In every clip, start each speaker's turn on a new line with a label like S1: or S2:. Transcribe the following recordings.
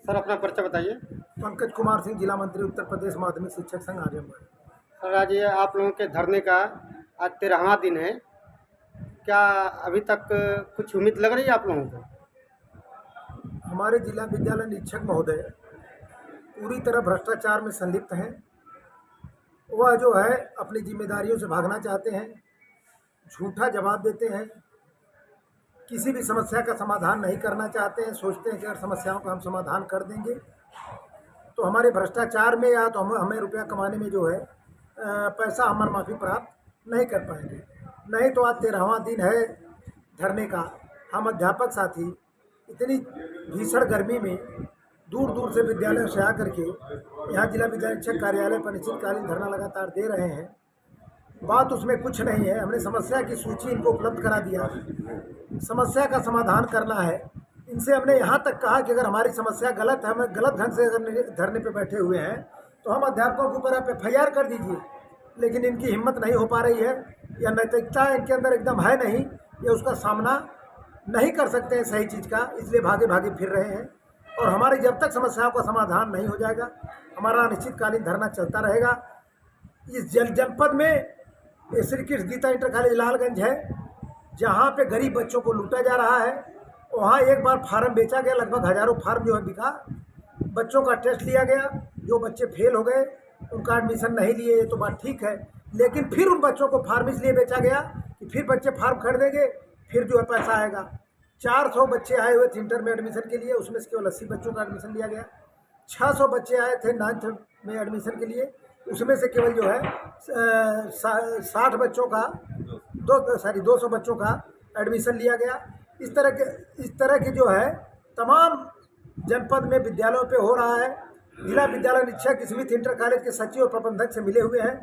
S1: Sir अपना परिचय बताइए।
S2: पंकज कुमार सिंह, जिला मंत्री, उत्तर प्रदेश माध्यमिक शिक्षक संघ आजमगढ़।
S1: सर आज ये आप लोगों के धरने का आज 13वां दिन है, क्या अभी तक कुछ उम्मीद लग रही है आप लोगों को?
S2: हमारे जिला विद्यालय निरीक्षक महोदय पूरी तरह भ्रष्टाचार में संलिप्त हैं। वह जो है अपनी जिम्मेदारियों से भागना चाहते हैं, झूठा जवाब देते हैं, किसी भी समस्या का समाधान नहीं करना चाहते हैं। सोचते हैं कि अगर समस्याओं का हम समाधान कर देंगे तो हमारे भ्रष्टाचार में या तो हमें रुपया कमाने में जो है पैसा अमर माफी प्राप्त नहीं कर पाएंगे। नहीं तो आज 13वां दिन है धरने का। हम अध्यापक साथी इतनी भीषण गर्मी में दूर दूर से विद्यालयों से आकर के यहाँ जिला विद्यालय शिक्षक कार्यालय पर अनिश्चितकालीन धरना लगातार दे रहे हैं। बात उसमें कुछ नहीं है, हमने समस्या की सूची इनको उपलब्ध करा दिया, समस्या का समाधान करना है। इनसे हमने यहाँ तक कहा कि अगर हमारी समस्या गलत है, हमें गलत ढंग से अगर धरने पे बैठे हुए हैं तो हम अध्यापकों के ऊपर आप FIR कर दीजिए। लेकिन इनकी हिम्मत नहीं हो पा रही है या नैतिकता इनके अंदर एकदम है नहीं, ये उसका सामना नहीं कर सकते हैं सही चीज़ का, इसलिए भागे भागे फिर रहे हैं। और हमारे जब तक समस्याओं का समाधान नहीं हो जाएगा हमारा अनिश्चितकालीन धरना चलता रहेगा। इस जनपद में श्री कृष्ण गीता इंटर कॉलेज लालगंज है, जहाँ पे गरीब बच्चों को लूटा जा रहा है। वहाँ एक बार फार्म बेचा गया, लगभग हज़ारों फार्म जो है बिका, बच्चों का टेस्ट लिया गया, जो बच्चे फेल हो गए उनका एडमिशन नहीं लिए, ये तो बात ठीक है। लेकिन फिर उन बच्चों को फार्म इसलिए बेचा गया कि फिर बच्चे फार्म खरीदेंगे, फिर जो है पैसा आएगा। 400 बच्चे आए हुए थे इंटर में एडमिशन के लिए, उसमें से केवल 80 बच्चों का एडमिशन लिया गया। 600 बच्चे आए थे 9th में एडमिशन के लिए, उसमें से केवल जो है 60 बच्चों का 200 बच्चों का एडमिशन लिया गया। इस तरह के जो है तमाम जनपद में विद्यालयों पे हो रहा है। जिला विद्यालय निरीक्षक स्मिथ इंटर कॉलेज के सचिव और प्रबंधक से मिले हुए हैं।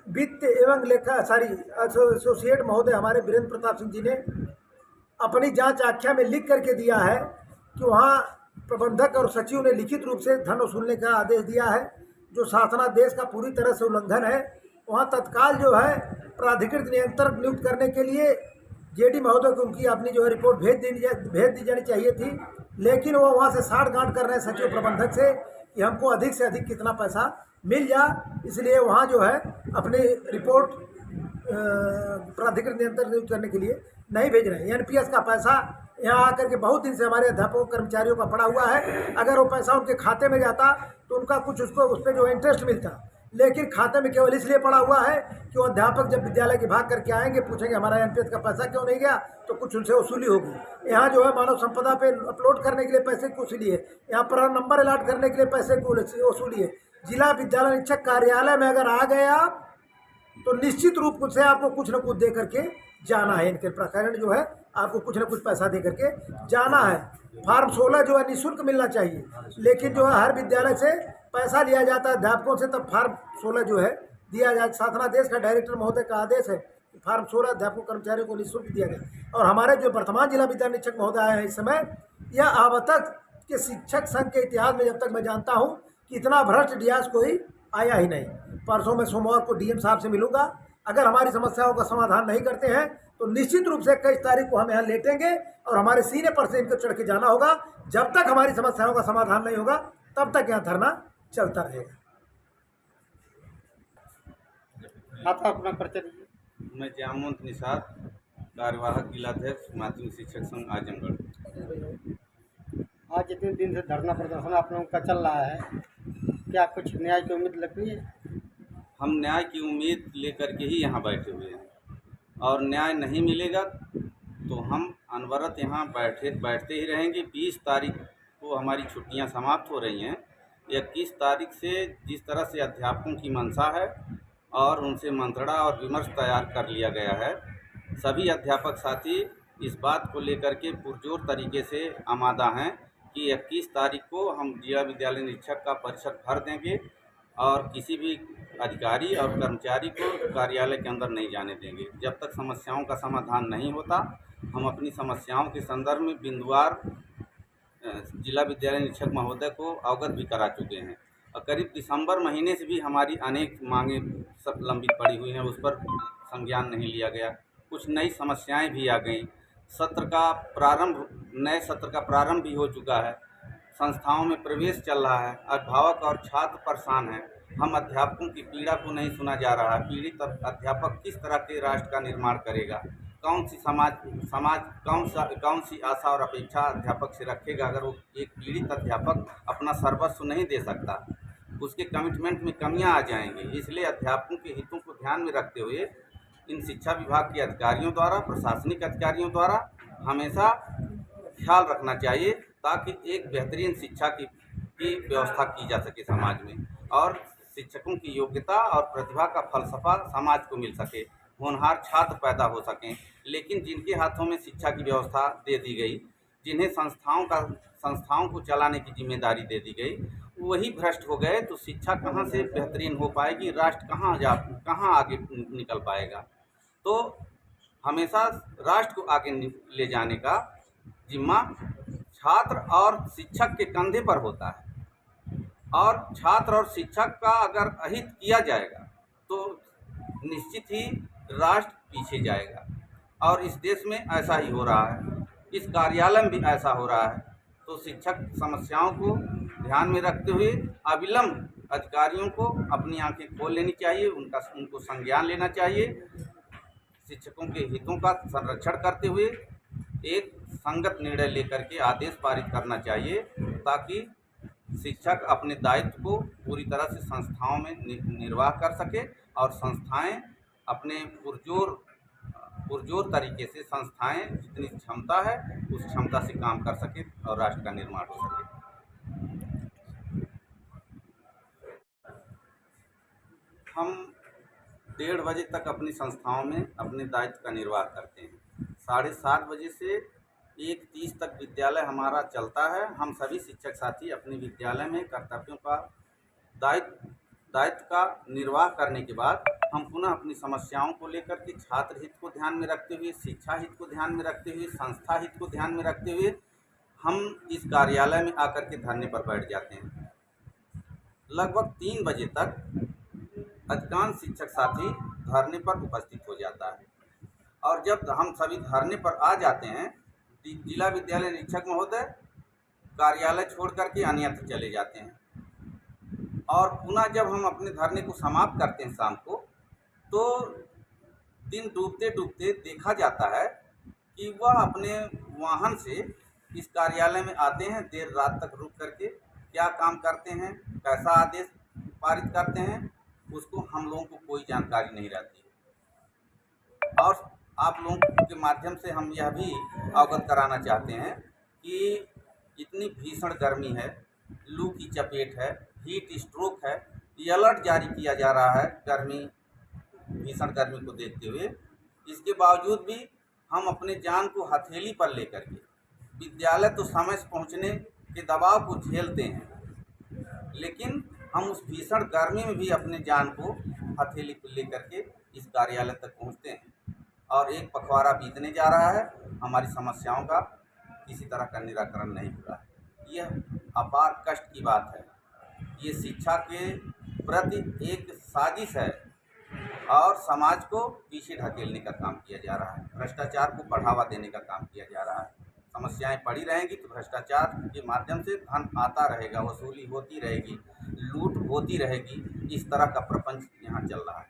S2: वित्त एवं एसोसिएट महोदय हमारे वीरेंद्र प्रताप सिंह जी ने अपनी जांच आख्या में लिख करके दिया है कि वहाँ प्रबंधक और सचिव ने लिखित रूप से धन वसूलने का आदेश दिया है, जो शासनादेश का पूरी तरह से उल्लंघन है। वहाँ तत्काल जो है प्राधिकृत नियंत्रक नियुक्त करने के लिए JD महोदय को उनकी अपनी जो है रिपोर्ट भेज दी जानी चाहिए थी। लेकिन वो वहाँ से साठगांठ कर रहे हैं सचिव प्रबंधक से कि हमको अधिक से अधिक कितना पैसा मिल जाए, इसलिए वहाँ जो है अपनी रिपोर्ट प्राधिकृत नियंत्रक नियुक्त करने के लिए नहीं भेज रहे हैं। NPS का पैसा यहाँ आकर के बहुत दिन से हमारे अध्यापकों कर्मचारियों का पड़ा हुआ है। अगर वो पैसा उनके खाते में जाता तो उनका कुछ उसको उस पर जो इंटरेस्ट मिलता, लेकिन खाते में केवल इसलिए पड़ा हुआ है कि वो अध्यापक जब विद्यालय के भाग करके आएंगे पूछेंगे हमारा NPS का पैसा क्यों नहीं गया, तो कुछ उनसे वसूली होगी। यहाँ जो है मानव संपदा पे अपलोड करने के लिए पैसे की वसूली है, यहाँ पर नंबर अलॉट करने के लिए पैसे की वसूली है। जिला विद्यालय निरीक्षक कार्यालय में अगर आ गए आप तो निश्चित रूप से आपको कुछ न कुछ दे करके जाना है। इनके प्रकरण जो है आपको कुछ न कुछ पैसा दे करके जाना है। फार्म 16 जो है निःशुल्क मिलना चाहिए, लेकिन जो है हर विद्यालय से पैसा लिया जाता है अध्यापकों से, तब फार्म 16 जो है दिया जाए। शासनादेश का डायरेक्टर महोदय का आदेश है कि फार्म 16 अध्यापकों कर्मचारियों को निःशुल्क दिया गया। और हमारे जो वर्तमान जिला विद्यालय निरीक्षक महोदय आए हैं इस समय, यह अब तक के शिक्षक संघ के इतिहास में जब तक मैं जानता हूँ कि इतना भ्रष्ट डियास कोई आया ही नहीं। परसों मैं सोमवार को DM साहब से मिलूंगा। अगर हमारी समस्याओं का समाधान नहीं करते हैं तो निश्चित रूप से 21 तारीख को हम यहाँ लेटेंगे और हमारे सीने पर से इनको चढ़ के जाना होगा। जब तक हमारी समस्याओं का समाधान नहीं होगा तब तक यहाँ धरना चलता रहेगा।
S1: आप अपना परिचय दीजिए।
S3: मैं जामवंत निषाद, कार्यवाहक जिलाध्यक्ष माध्यमिक शिक्षक संघ आजमगढ़।
S1: आज जितने दिन से धरना प्रदर्शन आप लोगों का चल रहा है, क्या कुछ न्याय की उम्मीद लग रही है?
S3: हम न्याय की उम्मीद लेकर के ही यहाँ बैठे हुए हैं, और न्याय नहीं मिलेगा तो हम अनवरत यहाँ बैठते ही रहेंगे। 20 तारीख को हमारी छुट्टियाँ समाप्त हो रही हैं। 21 तारीख से जिस तरह से अध्यापकों की मंशा है और उनसे मंत्रणा और विमर्श तैयार कर लिया गया है, सभी अध्यापक साथी इस बात को लेकर के पुरजोर तरीके से आमादा हैं कि 21 तारीख को हम जिला विद्यालय निरीक्षक का परिषद भर देंगे और किसी भी अधिकारी और कर्मचारी को कार्यालय के अंदर नहीं जाने देंगे। जब तक समस्याओं का समाधान नहीं होता, हम अपनी समस्याओं के संदर्भ में बिंदुवार जिला विद्यालय निरीक्षक महोदय को अवगत भी करा चुके हैं। और करीब दिसंबर महीने से भी हमारी अनेक मांगें सब लंबित पड़ी हुई हैं, उस पर संज्ञान नहीं लिया गया। कुछ नई समस्याएं भी आ गई। नए सत्र का प्रारंभ भी हो चुका है, संस्थाओं में प्रवेश चल रहा है, अभिभावक और छात्र परेशान हैं। हम अध्यापकों की पीड़ा को नहीं सुना जा रहा है। पीड़ित अध्यापक किस तरह के राष्ट्र का निर्माण करेगा? कौन सी आशा और अपेक्षा अध्यापक से रखेगा अगर वो एक पीड़ित अध्यापक अपना सर्वस्व नहीं दे सकता? उसके कमिटमेंट में कमियां आ जाएंगी। इसलिए अध्यापकों के हितों को ध्यान में रखते हुए इन शिक्षा विभाग के अधिकारियों द्वारा, प्रशासनिक अधिकारियों द्वारा हमेशा ख्याल रखना चाहिए ताकि एक बेहतरीन शिक्षा की व्यवस्था की जा सके समाज में, और शिक्षकों की योग्यता और प्रतिभा का फलसफा समाज को मिल सके, होनहार छात्र पैदा हो सकें। लेकिन जिनके हाथों में शिक्षा की व्यवस्था दे दी गई, जिन्हें संस्थाओं को चलाने की जिम्मेदारी दे दी गई, वही भ्रष्ट हो गए तो शिक्षा कहाँ से बेहतरीन हो पाएगी? राष्ट्र कहाँ आगे निकल पाएगा? तो हमेशा राष्ट्र को आगे ले जाने का जिम्मा छात्र और शिक्षक के कंधे पर होता है, और छात्र और शिक्षक का अगर अहित किया जाएगा तो निश्चित ही राष्ट्र पीछे जाएगा। और इस देश में ऐसा ही हो रहा है, इस कार्यालय में भी ऐसा हो रहा है। तो शिक्षक समस्याओं को ध्यान में रखते हुए अविलंब अधिकारियों को अपनी आंखें खोल लेनी चाहिए, उनको संज्ञान लेना चाहिए। शिक्षकों के हितों का संरक्षण करते हुए एक संगत निर्णय लेकर के आदेश पारित करना चाहिए ताकि शिक्षक अपने दायित्व को पूरी तरह से संस्थाओं में निर्वाह कर सके, और संस्थाएं अपने पुरजोर तरीके से संस्थाएं जितनी क्षमता है उस क्षमता से काम कर सके और राष्ट्र का निर्माण हो सके। हम 1:30 बजे तक अपनी संस्थाओं में अपने दायित्व का निर्वाह करते हैं। 7:30 बजे से 1:30 तक विद्यालय हमारा चलता है। हम सभी शिक्षक साथी अपने विद्यालय में कर्तव्यों का दायित्व का निर्वाह करने के बाद हम पुनः अपनी समस्याओं को लेकर के छात्र हित को ध्यान में रखते हुए, शिक्षा हित को ध्यान में रखते हुए, संस्था हित को ध्यान में रखते हुए हम इस कार्यालय में आकर के धरने पर बैठ जाते हैं। लगभग 3 बजे तक अधिकांश शिक्षक साथी धरने पर उपस्थित हो जाता है, और जब हम सभी धरने पर आ जाते हैं, जिला विद्यालय निरीक्षक महोदय कार्यालय छोड़ करके अन्यत्र चले जाते हैं, और पुनः जब हम अपने धरने को समाप्त करते हैं शाम को, तो दिन डूबते डूबते देखा जाता है कि वह अपने वाहन से इस कार्यालय में आते हैं, देर रात तक रुक करके क्या काम करते हैं, कैसा आदेश पारित करते हैं, उसको हम लोगों को कोई जानकारी नहीं रहती है। और आप लोगों के माध्यम से हम यह भी अवगत कराना चाहते हैं कि इतनी भीषण गर्मी है, लू की चपेट है, हीट स्ट्रोक है, ये अलर्ट जारी किया जा रहा है भीषण गर्मी को देखते हुए। इसके बावजूद भी हम अपने जान को हथेली पर लेकर के विद्यालय तो समय से पहुंचने के दबाव को झेलते हैं, लेकिन हम उस भीषण गर्मी में भी अपने जान को हथेली पर लेकर के इस कार्यालय तक पहुंचते हैं, और एक पखवाड़ा बीतने जा रहा है, हमारी समस्याओं का किसी तरह का निराकरण नहीं हुआ है। यह अपार कष्ट की बात है। ये शिक्षा के प्रति एक साजिश है और समाज को पीछे ढकेलने का काम किया जा रहा है, भ्रष्टाचार को बढ़ावा देने का काम किया जा रहा है। समस्याएं पड़ी रहेंगी तो भ्रष्टाचार के माध्यम से धन आता रहेगा, वसूली होती रहेगी, लूट होती रहेगी। इस तरह का प्रपंच यहाँ चल रहा है।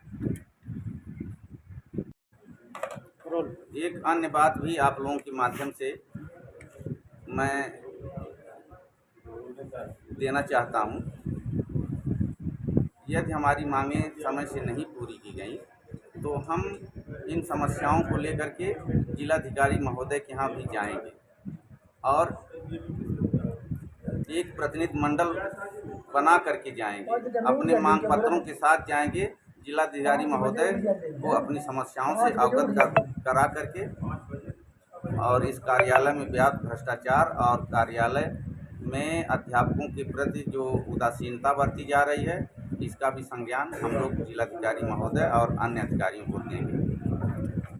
S3: एक अन्य बात भी आप लोगों के माध्यम से मैं देना चाहता हूँ। यदि हमारी मांगें समय से नहीं पूरी की गई तो हम इन समस्याओं को लेकर के जिलाधिकारी महोदय के यहाँ भी जाएंगे, और एक प्रतिनिधि मंडल बना करके जाएंगे, अपने मांग पत्रों के साथ जाएंगे। जिलाधिकारी महोदय को अपनी समस्याओं से अवगत करा करके, और इस कार्यालय में व्याप्त भ्रष्टाचार और कार्यालय में अध्यापकों के प्रति जो उदासीनता बरती जा रही है, इसका भी संज्ञान हम लोग जिलाधिकारी महोदय और अन्य अधिकारियों को देंगे।